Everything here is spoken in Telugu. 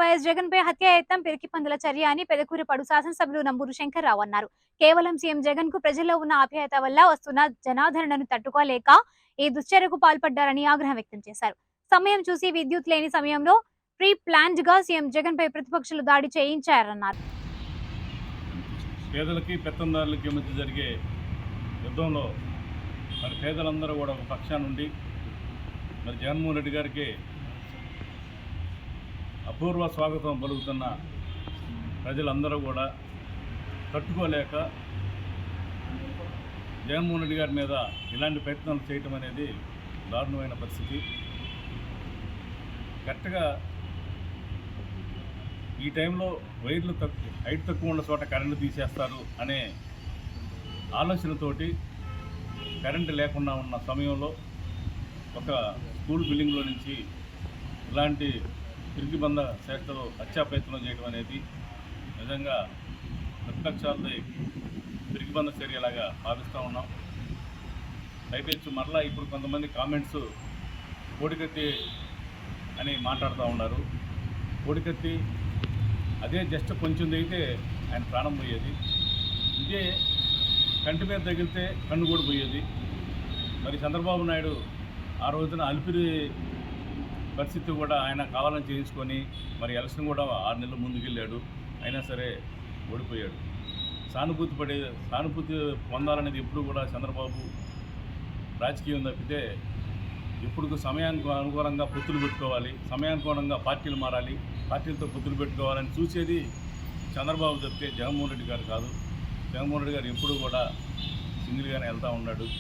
వైఎస్ జగన్పై హత్యాయత్నం పిరికి పందుల చర్య అని పెదకూరుపాడు శాసనసభ్యులు నంబూరు శంకర్రావు అన్నారు. కేవలం సీఎం జగన్ కు ప్రజల్లో ఉన్న ఆప్యాయత వల్ల వస్తున్న జనాదరణను తట్టుకోలేక ఈ దుశ్చర్యకు పాల్పడ్డారని ఆగ్రహం వ్యక్తం చేశారు. సమయం చూసి విద్యుత్ లేని సమయంలో ప్రీ ప్లాన్డ్ గా సీఎం జగన్ పై ప్రతిపక్షాలు దాడి చేయించారన్నారు. పేదలకి పెత్తందారులకి మధ్య జరిగే యుద్ధంలో మరి పేదలందరూ కూడా ఒక పక్షాన నుండి మరి జగన్మోహన్ రెడ్డి గారికి అపూర్వ స్వాగతం పలుకుతున్న ప్రజలందరూ కూడా తట్టుకోలేక జగన్మోహన్ రెడ్డి గారి మీద ఇలాంటి ప్రయత్నాలు చేయటం అనేది దారుణమైన పరిస్థితి. కరెక్ట్గా ఈ టైంలో వైర్లు హైట్ తక్కువ ఉన్న చోట కరెంటు తీసేస్తారు అనే ఆలోచనతోటి కరెంటు లేకుండా ఉన్న సమయంలో ఒక స్కూల్ బిల్డింగ్లో నుంచి ఇలాంటి పిరికిబంద చేష్టలు హత్యా ప్రయత్నం చేయడం అనేది నిజంగా ప్రతిపక్షాలది పిరికిబంద చర్యలాగా భావిస్తూ ఉన్నాం. పైపెచ్చు మరలా ఇప్పుడు కొంతమంది కామెంట్స్ కోడికత్తి అని మాట్లాడుతూ ఉన్నారు. కోడికత్తి అదే జస్ట్ కొంచెం దిగితే ఆయన ప్రాణం పోయేది, ఇదే కంటి మీద తగిలితే కన్ను కూడా పోయేది. మరి చంద్రబాబు నాయుడు ఆ రోజున అలిపిరి పరిస్థితి కూడా ఆయన కావాలని చేయించుకొని మరి ఎలక్షన్ కూడా 6 నెలలు ముందుకెళ్ళాడు, అయినా సరే ఓడిపోయాడు. సానుభూతి పొందాలనేది ఎప్పుడు కూడా చంద్రబాబు రాజకీయం తప్పితే ఇప్పుడు సమయానికి అనుగుణంగా పొత్తులు పెట్టుకోవాలి, సమయానుగుణంగా పార్టీలు మారాలి, పార్టీలతో పొత్తులు పెట్టుకోవాలని చూసేది చంద్రబాబు తప్పితే జగన్మోహన్ రెడ్డి గారు కాదు. జగన్మోహన్ రెడ్డి గారు ఎప్పుడు కూడా సింగిల్గానే వెళ్తూ ఉన్నాడు.